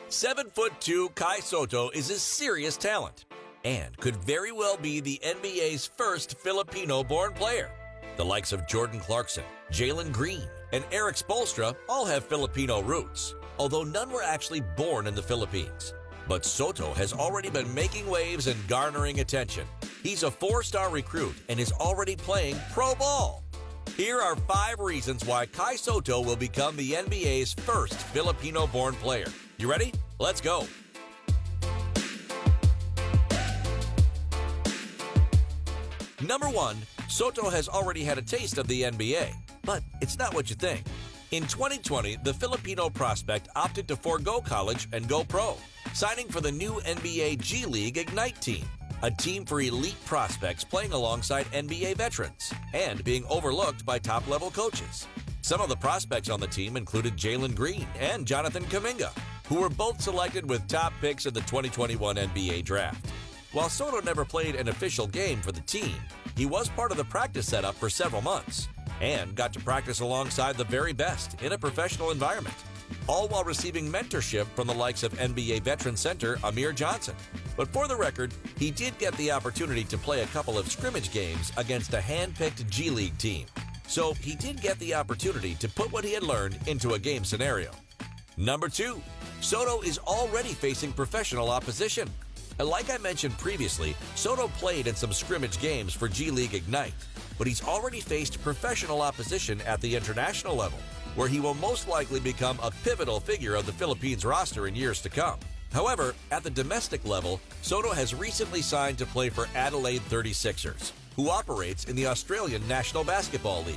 7'2" Kaisotto is a serious talent and could very well be the NBA's first Filipino-born player. The likes of Jordan Clarkson, Jalen Green, and Eric Spoelstra all have Filipino roots, although none were actually born in the Philippines. But Sotto has already been making waves and garnering attention. He's a 4-star recruit and is already playing pro ball. Here are 5 reasons why Kaisotto will become the NBA's first Filipino-born player. You ready? Let's go. Number 1, Sotto has already had a taste of the NBA, but it's not what you think. In 2020, the Filipino prospect opted to forego college and go pro, signing for the new NBA G League Ignite team, a team for elite prospects playing alongside NBA veterans and being overlooked by top-level coaches. Some of the prospects on the team included Jalen Green and Jonathan Kuminga, who were both selected with top picks in the 2021 NBA draft. While Sotto never played an official game for the team, he was part of the practice setup for several months and got to practice alongside the very best in a professional environment, all while receiving mentorship from the likes of NBA veteran center Amir Johnson. But for the record, he did get the opportunity to play a couple of scrimmage games against a hand-picked G League team. So he did get the opportunity to put what he had learned into a game scenario. Number 2, Sotto is already facing professional opposition. Like I mentioned previously, Sotto played in some scrimmage games for G League Ignite, but he's already faced professional opposition at the international level, where he will most likely become a pivotal figure of the Philippines roster in years to come. However, at the domestic level, Sotto has recently signed to play for Adelaide 36ers, who operates in the Australian National Basketball League.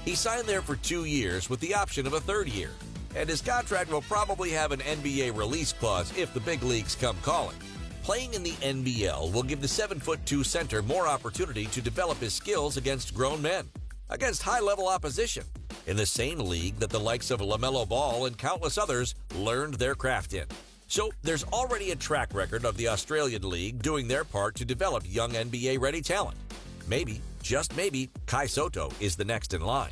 He signed there for 2 years with the option of a 3rd year, and his contract will probably have an NBA release clause if the big leagues come calling. Playing in the NBL will give the 7'2" center more opportunity to develop his skills against grown men, against high-level opposition, in the same league that the likes of LaMelo Ball and countless others learned their craft in. So there's already a track record of the Australian League doing their part to develop young NBA-ready talent. Maybe, just maybe, Kaisotto is the next in line.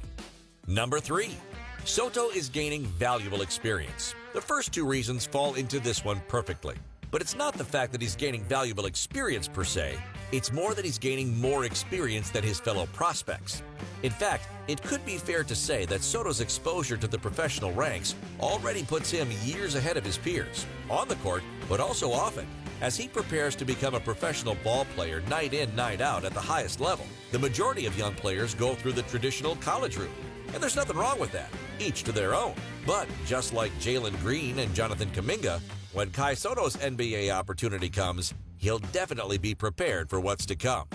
Number 3, Sotto is gaining valuable experience. The first 2 reasons fall into this one perfectly. But it's not the fact that he's gaining valuable experience per se, it's more that he's gaining more experience than his fellow prospects. In fact, it could be fair to say that Sotto's exposure to the professional ranks already puts him years ahead of his peers, on the court, but also often, as he prepares to become a professional ball player night in, night out at the highest level. The majority of young players go through the traditional college route, and there's nothing wrong with that, each to their own. But just like Jalen Green and Jonathan Kuminga, when Kaisotto's NBA opportunity comes, he'll definitely be prepared for what's to come.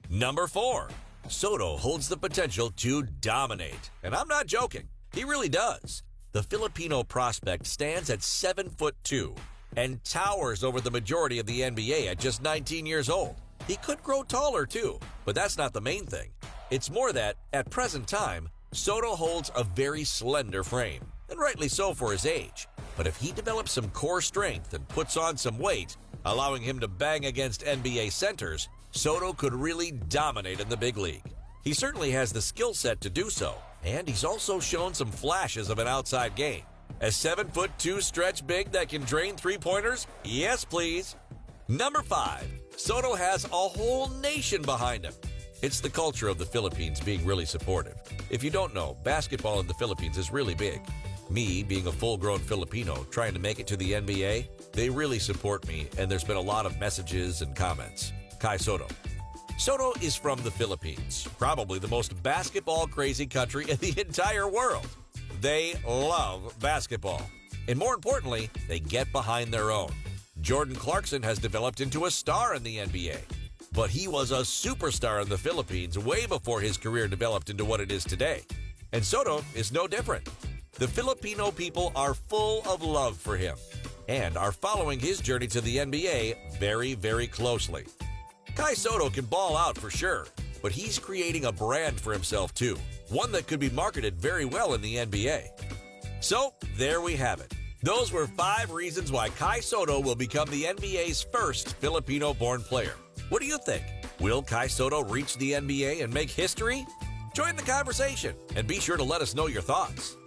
Number 4, Sotto holds the potential to dominate. And I'm not joking, he really does. The Filipino prospect stands at 7'2" and towers over the majority of the NBA at just 19 years old. He could grow taller too, but that's not the main thing. It's more that, at present time, Sotto holds a very slender frame, and rightly so for his age. But if he develops some core strength and puts on some weight, allowing him to bang against NBA centers, Sotto could really dominate in the big league. He certainly has the skill set to do so, and he's also shown some flashes of an outside game. A 7'2" stretch big that can drain 3-pointers? Yes, please. Number 5, Sotto has a whole nation behind him. It's the culture of the Philippines being really supportive. If you don't know, basketball in the Philippines is really big. Me, being a full-grown Filipino trying to make it to the NBA, they really support me, and there's been a lot of messages and comments. Kaisotto. Sotto is from the Philippines, probably the most basketball-crazy country in the entire world. They love basketball. And more importantly, they get behind their own. Jordan Clarkson has developed into a star in the NBA. But he was a superstar in the Philippines way before his career developed into what it is today. And Sotto is no different. The Filipino people are full of love for him and are following his journey to the NBA very, very closely. Kaisotto can ball out for sure, but he's creating a brand for himself too, one that could be marketed very well in the NBA. So, there we have it. Those were 5 reasons why Kaisotto will become the NBA's first Filipino-born player. What do you think? Will Kaisotto reach the NBA and make history? Join the conversation and be sure to let us know your thoughts.